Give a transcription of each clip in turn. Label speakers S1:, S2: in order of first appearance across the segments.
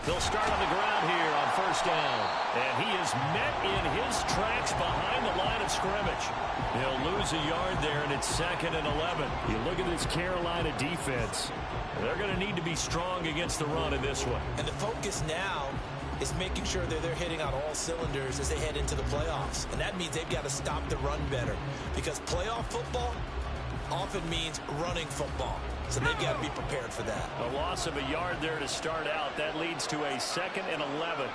S1: They'll start on the ground here on first down. And he is met in his tracks behind the line of scrimmage. He'll lose a yard there, and it's 2nd and 11. You look at this Carolina defense. They're going to need to be strong against the run in this one.
S2: And the focus now is making sure that they're hitting on all cylinders as they head into the playoffs. And that means they've got to stop the run better. Because playoff football often means running football. So they've got to be prepared for that.
S1: A loss of a yard there to start out. That leads to a 2nd and 11.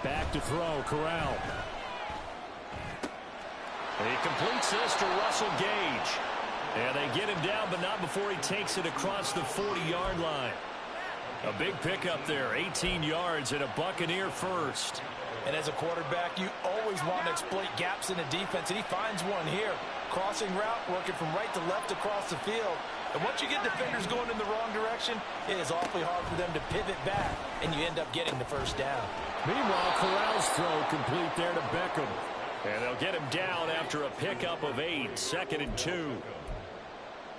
S1: Back to throw, Corral. He completes this to Russell Gage. And they get him down, but not before he takes it across the 40-yard line. A big pickup there, 18 yards and a Buccaneer first.
S2: And as a quarterback, you always want to exploit gaps in the defense, and he finds one here. Crossing route, working from right to left across the field. And once you get defenders going in the wrong direction, it is awfully hard for them to pivot back, and you end up getting the first down.
S1: Meanwhile, Corral's throw complete there to Beckham. And they'll get him down after a pickup of 8, 2nd and 2.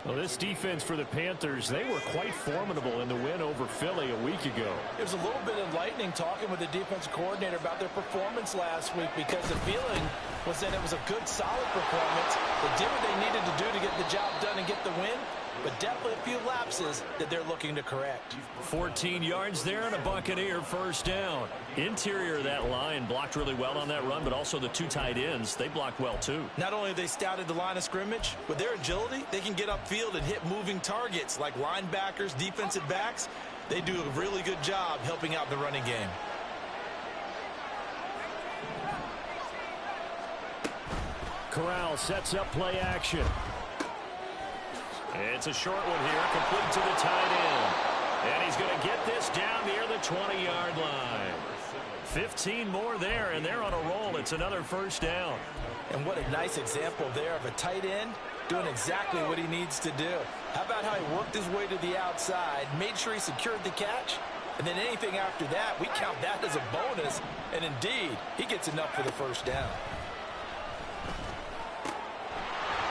S1: Well, this defense for the Panthers, they were quite formidable in the win over Philly a week ago.
S2: It was a little bit enlightening talking with the defensive coordinator about their performance last week, because the feeling was that it was a good, solid performance. They did what they needed to do to get the job done and get the win, but definitely a few lapses that they're looking to correct.
S1: 14 yards there and a Buccaneer first down. Interior of that line blocked really well on that run, but also the 2 tight ends, they blocked well too.
S2: Not only have they scouted the line of scrimmage, with their agility, they can get upfield and hit moving targets like linebackers, defensive backs. They do a really good job helping out the running game.
S1: Corral sets up play action. It's a short one here, complete to the tight end. And he's going to get this down near the 20-yard line. 15 more there, and they're on a roll. It's another first down.
S2: And what a nice example there of a tight end doing exactly what he needs to do. How about how he worked his way to the outside, made sure he secured the catch, and then anything after that, we count that as a bonus. And indeed, he gets enough for the first down.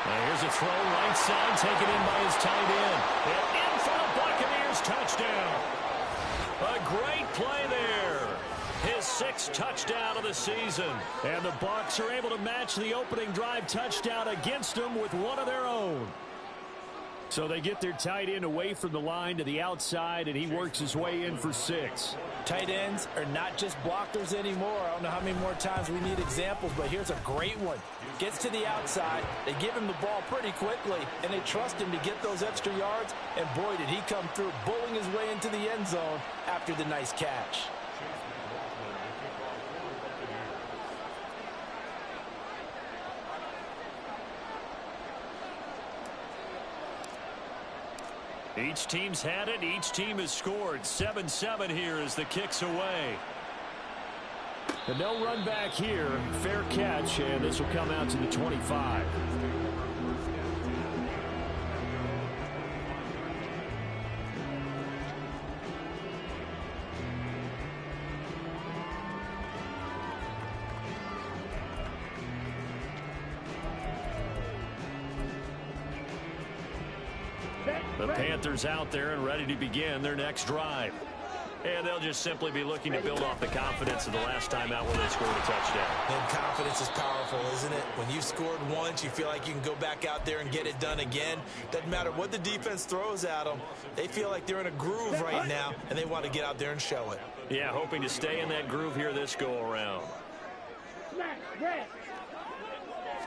S1: Here's a throw right side, taken in by his tight end. And in for the Buccaneers, touchdown. A great play there. His 6th touchdown of the season. And the Bucs are able to match the opening drive touchdown against them with one of their own. So they get their tight end away from the line to the outside, and he works his way in for 6.
S2: Tight ends are not just blockers anymore. I don't know how many more times we need examples, but here's a great one. Gets to the outside, they give him the ball pretty quickly, and they trust him to get those extra yards, and boy, did he come through, bowling his way into the end zone after the nice catch.
S1: Each team's had it. Each team has scored. 7-7 here as the kick's away. And no run back here. Fair catch, and this will come out to the 25. The Panthers out there and ready to begin their next drive. And they'll just simply be looking to build off the confidence of the last time out when they scored a touchdown.
S2: And confidence is powerful, isn't it? When you've scored once, you feel like you can go back out there and get it done again. Doesn't matter what the defense throws at them. They feel like they're in a groove right now, and they want to get out there and show it.
S1: Yeah, hoping to stay in that groove here this go-around.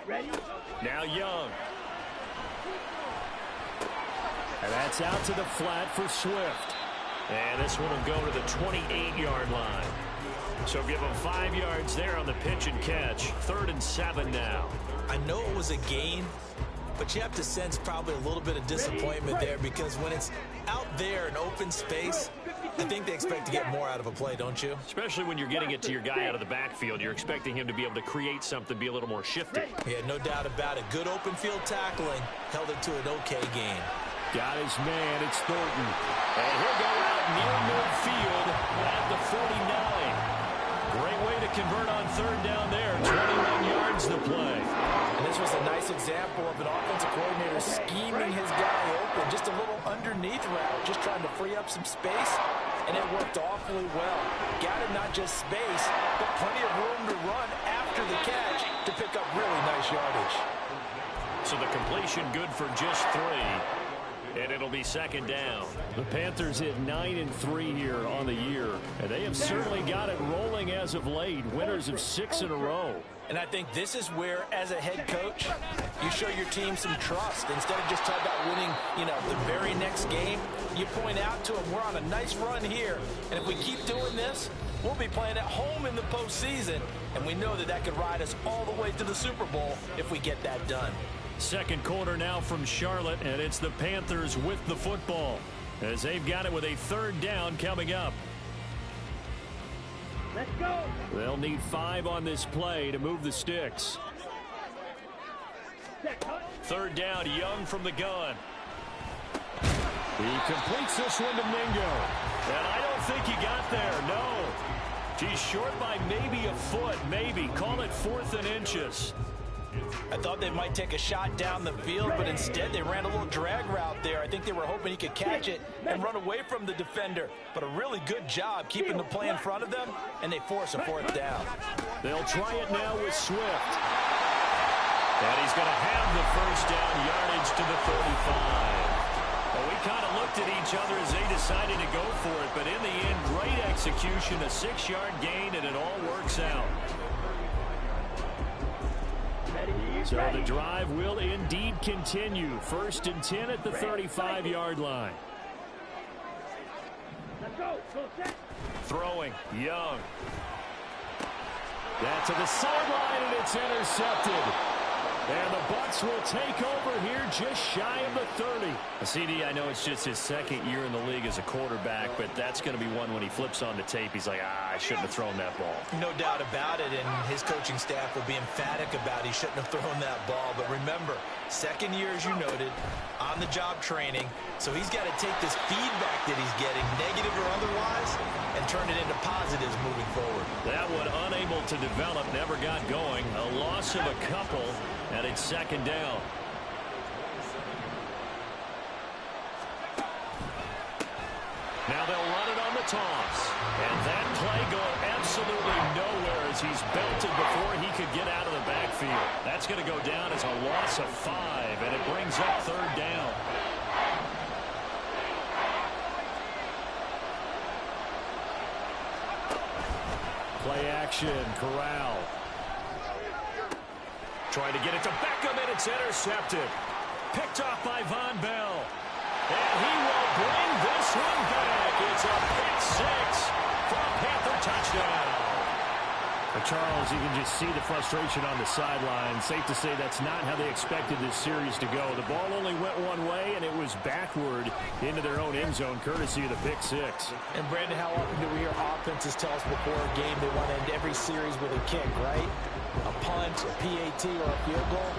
S1: Ready? Now Young. And that's out to the flat for Swift. And this one will go to the 28-yard line. So give them 5 yards there on the pitch and catch. 3rd and 7 now.
S2: I know it was a gain, but you have to sense probably a little bit of disappointment there, because when it's out there in open space, I think they expect to get more out of a play, don't you?
S1: Especially when you're getting it to your guy out of the backfield. You're expecting him to be able to create something, be a little more shifty.
S2: Yeah, no doubt about it. Good open field tackling held it to an okay gain.
S1: Got his man, it's Thornton. And he'll go out near midfield at the 49. Great way to convert on third down there. 21 yards the play.
S2: And this was a nice example of an offensive coordinator scheming his guy open. Just a little underneath route, just trying to free up some space. And it worked awfully well. Got him not just space, but plenty of room to run after the catch to pick up really nice yardage.
S1: So the completion good for just 3. And it'll be second down. The Panthers hit 9-3 here on the year. And they have certainly got it rolling as of late. Winners of 6 in a row.
S2: And I think this is where, as a head coach, you show your team some trust. Instead of just talking about winning, the very next game, you point out to them, we're on a nice run here. And if we keep doing this, we'll be playing at home in the postseason. And we know that could ride us all the way to the Super Bowl if we get that done.
S1: Second quarter now from Charlotte, and it's the Panthers with the football as they've got it with a third down coming up.
S3: Let's go.
S1: They'll need 5 on this play to move the sticks. Third down, Young from the gun. He completes this one to Mingo. And I don't think he got there, no. He's short by maybe a foot, maybe. Call it 4th and inches.
S2: I thought they might take a shot down the field, but instead they ran a little drag route there. I think they were hoping he could catch it and run away from the defender. But a really good job keeping the play in front of them, and they force a 4th down.
S1: They'll try it now with Swift. And he's going to have the first down, yardage to the 35. Well, we kind of looked at each other as they decided to go for it, but in the end, great execution, a 6-yard gain, and it all works out. So the drive will indeed continue. 1st and 10 at the 35-yard line. Throwing, Young. That's to the sideline, and it's intercepted. And the Bucs will take over here just shy of the 30. CD, I know it's just his 2nd year in the league as a quarterback, but that's going to be one when he flips on the tape. He's like, I shouldn't have thrown that ball.
S2: No doubt about it, and his coaching staff will be emphatic about he shouldn't have thrown that ball. But remember, 2nd year, as you noted, on-the-job training. So he's got to take this feedback that he's getting, negative or otherwise, and turn it into positives moving forward.
S1: That one unable to develop, never got going. A loss of a couple. And it's 2nd down. Now they'll run it on the toss. And that play going absolutely nowhere as he's belted before he could get out of the backfield. That's going to go down as a loss of 5, and it brings up 3rd down. Play action, Corral. Trying to get it to Beckham, and it's intercepted. Picked off by Von Bell. And he will bring this one back. It's a pick 6 for a Panther touchdown. Charles, you can just see the frustration on the sideline. Safe to say that's not how they expected this series to go. The ball only went one way, and it was backward into their own end zone, courtesy of the pick 6.
S2: And, Brandon, how often do we hear offenses tell us before a game they want to end every series with a kick, right? A punt, a PAT, or a field goal.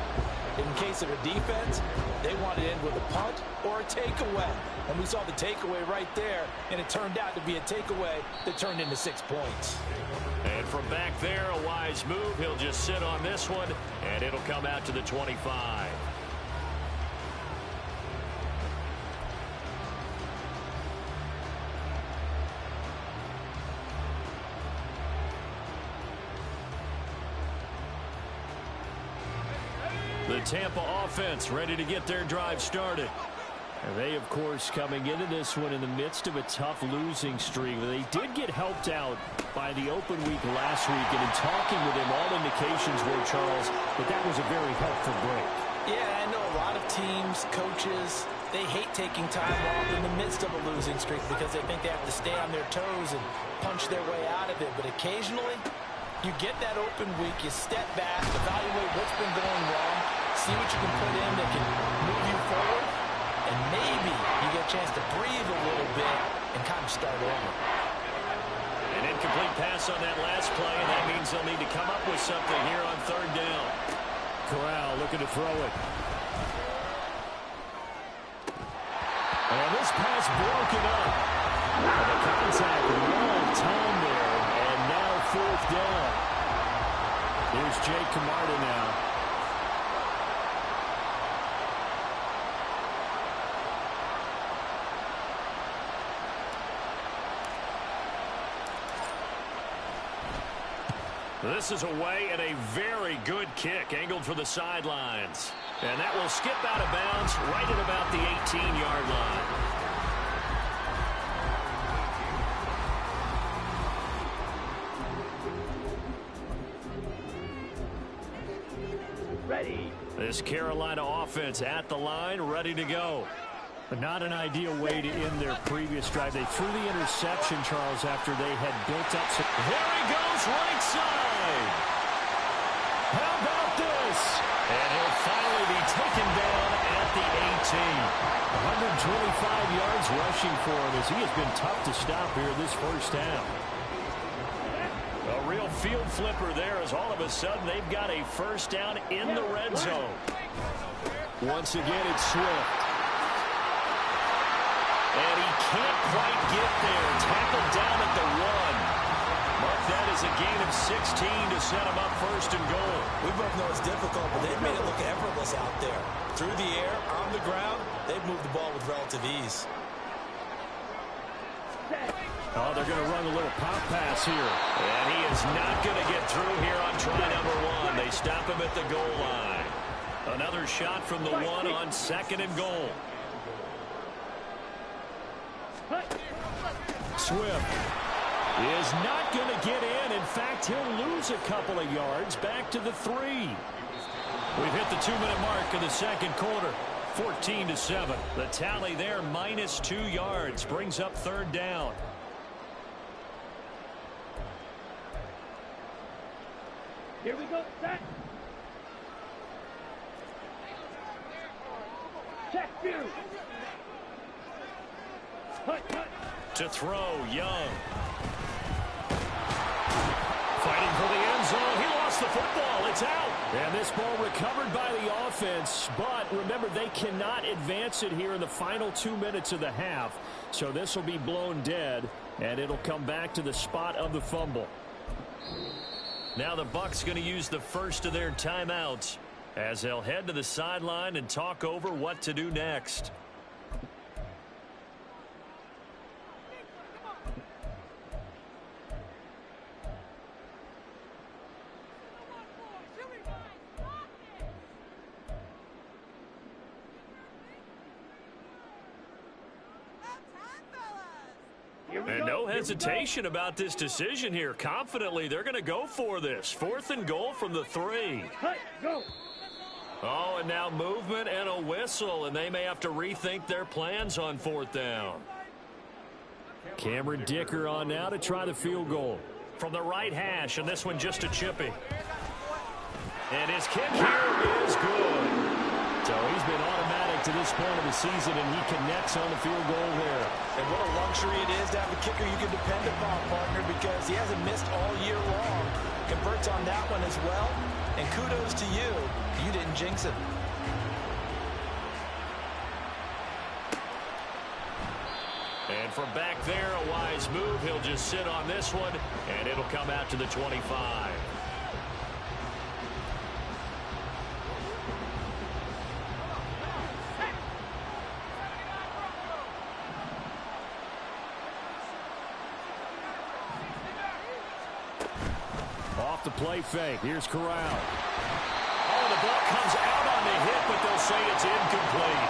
S2: In case of a defense, they want to end with a punt or a takeaway. And we saw the takeaway right there, and it turned out to be a takeaway that turned into 6 points.
S1: And from back there, a wise move. He'll just sit on this one, and it'll come out to the 25. The Tampa offense ready to get their drive started. And they, of course, coming into this one in the midst of a tough losing streak. They did get helped out by the open week last week. And in talking with him, all indications were, Charles, that was a very helpful break.
S2: Yeah, I know a lot of teams, coaches, they hate taking time off in the midst of a losing streak because they think they have to stay on their toes and punch their way out of it. But occasionally, you get that open week, you step back, evaluate what's been going wrong, see what you can put in that can move you forward, and maybe you get a chance to breathe a little bit and kind of start over.
S1: An incomplete pass on that last play, and that means they'll need to come up with something here on 3rd down. Corral looking to throw it. And this pass broken up. And the contact long time there, and now 4th down. Here's Jake Camarda now. This is away and a very good kick angled for the sidelines. And that will skip out of bounds right at about the 18-yard line. Ready. This Carolina offense at the line, ready to go. But not an ideal way to end their previous drive. They threw the interception, Charles, after they had built up. There he goes, right side. How about this? And he'll finally be taken down at the 18. 125 yards rushing for him as he has been tough to stop here this first half. A real field flipper there as all of a sudden they've got a first down in the red zone. Once again, it's Swift. And he can't quite get there. Tackled down at the 1. Mark that as a gain of 16 to set him up first and goal.
S2: We both know it's difficult, but they've made it look effortless out there. Through the air, on the ground, they've moved the ball with relative ease.
S1: Oh, they're going to run a little pop pass here. And he is not going to get through here on try number 1. They stop him at the goal line. Another shot from the 1 on second and goal. Swift is not going to get in. In fact, he'll lose a couple of yards back to the 3. We've hit the 2-minute mark of the second quarter. 14-7. The tally there, minus 2 yards, brings up third down.
S3: Here we go, set. Check, two.
S1: To throw, Young. Fighting for the end zone. He lost the football. It's out. And this ball recovered by the offense. But remember, they cannot advance it here in the final 2 minutes of the half. So this will be blown dead, and it'll come back to the spot of the fumble. Now the Bucs going to use the first of their timeouts as they'll head to the sideline and talk over what to do next. And no hesitation about this decision here. Confidently, they're going to go for this. 4th and goal from the 3. Oh, and now movement and a whistle, and they may have to rethink their plans on 4th down. Cameron Dicker on now to try the field goal. From the right hash, and this one just a chippy. And his kick here is good. So he's been automatic to this point of the season, and he connects on the field goal there.
S2: And what a luxury it is to have a kicker you can depend upon, partner, because he hasn't missed all year long. Converts on that one as well, and kudos to you. You didn't jinx it.
S1: And from back there, a wise move. He'll just sit on this one, and it'll come out to the 25. Off the play fake. Here's Corral. Oh, the ball comes out on the hit, but they'll say it's incomplete.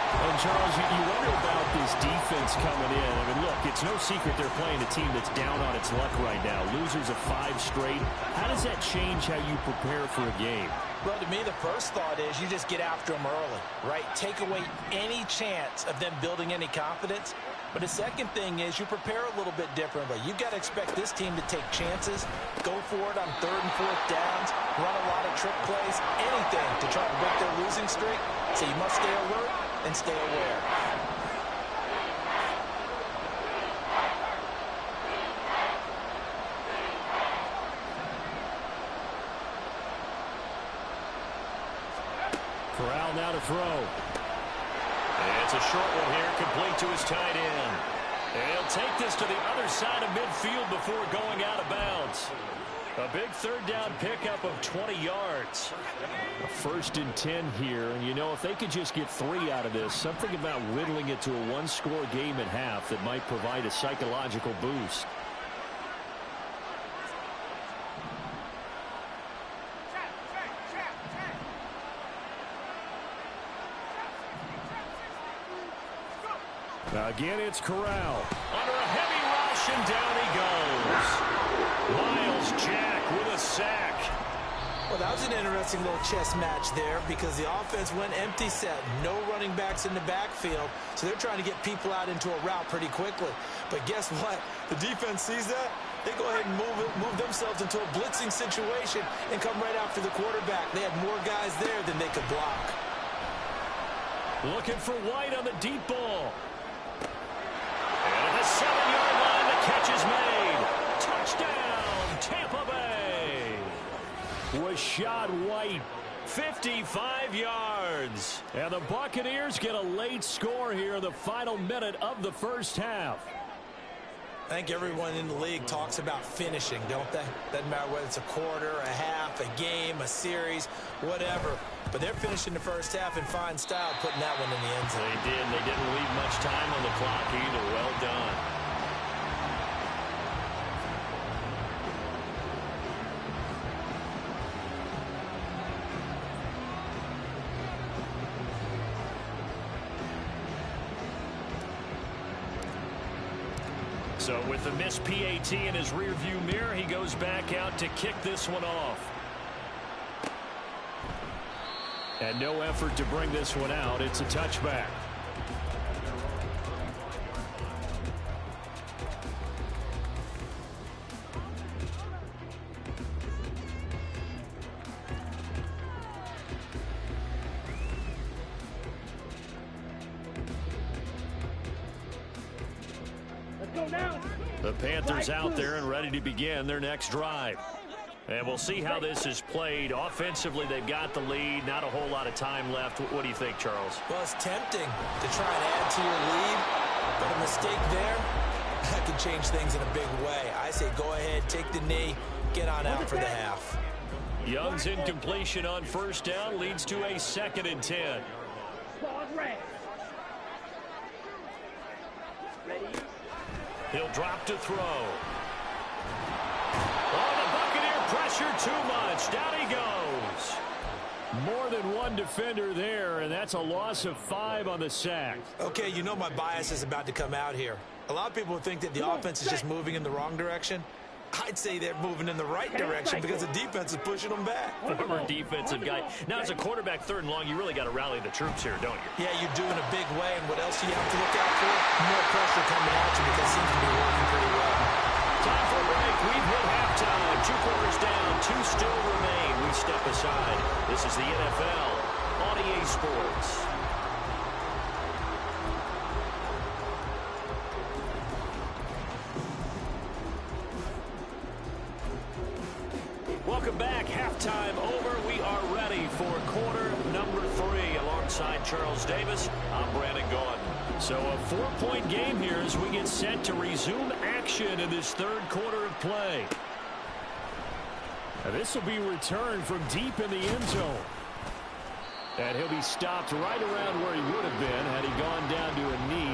S1: And, Charles, you wonder about this defense coming in. I mean, look, it's no secret they're playing a team that's down on its luck right now. Losers of 5 straight. How does that change how you prepare for a game?
S2: Well, to me, the first thought is you just get after them early, right? Take away any chance of them building any confidence. But the second thing is you prepare a little bit differently. You've got to expect this team to take chances, go for it on 3rd and 4th downs, run a lot of trick plays, anything to try to break their losing streak. So you must stay alert and stay aware.
S1: Corral now to throw. It's a short one here, complete to his tight end. And he'll take this to the other side of midfield before going out of bounds. A big third down pickup of 20 yards.
S4: A 1st and 10 here. And, you know, if they could just get 3 out of this, something about whittling it to a one-score game at half that might provide a psychological boost.
S1: Again, it's Corral. Under a heavy rush, and down he goes. Miles Jack with a sack.
S2: Well, that was an interesting little chess match there because the offense went empty set. No running backs in the backfield, so they're trying to get people out into a route pretty quickly. But guess what? The defense sees that. They go ahead and move themselves into a blitzing situation and come right after the quarterback. They had more guys there than they could block.
S1: Looking for White on the deep ball. And at the 7-yard line, the catch is made. Touchdown, Tampa Bay.
S4: Rashad White.
S1: 55 yards.
S4: And the Buccaneers get a late score here in the final minute of the first half.
S2: I think everyone in the league talks about finishing, don't they? Doesn't matter whether it's a quarter, a half, a game, a series, whatever. But they're finishing the first half in fine style, putting that one in the end zone.
S1: They did. They didn't leave much time on the clock either. Well done. So with the missed PAT in his rearview mirror, he goes back out to kick this one off.
S4: And no effort to bring this one out. It's a touchback.
S3: Let's go now.
S1: The Panthers out there and ready to begin their next drive. And we'll see how this is played. Offensively, they've got the lead. Not a whole lot of time left. What do you think, Charles?
S2: Well, it's tempting to try and add to your lead, but a mistake there, that could change things in a big way. I say go ahead, take the knee, get on out for the half.
S1: Young's incompletion on first down leads to a 2nd and 10.
S3: Claws red. Ready?
S1: He'll drop to throw. Oh, the Buccaneer pressure too much. Down he goes.
S4: More than one defender there, and that's a loss of 5 on the sack.
S2: Okay, you know my bias is about to come out here. A lot of people think that the offense is just moving in the wrong direction. I'd say they're moving in the right direction because the defense is pushing them back.
S1: Former defensive guy. Now, as a quarterback, 3rd and long, you really got to rally the troops here, don't you?
S2: Yeah, you do in a big way. And what else do you have to look out for? More pressure coming at you because it seems to be working pretty well.
S1: Time for a break. We've hit halftime. 2 quarters down. 2 still remain. We step aside. This is the NFL on EA Sports. Welcome back. Halftime over. We are ready for quarter number 3. Alongside Charles Davis, I'm Brandon Gaudin.
S4: So a 4-point game here as we get set to resume action in this 3rd quarter of play. And this will be returned from deep in the end zone. And he'll be stopped right around where he would have been had he gone down to a knee.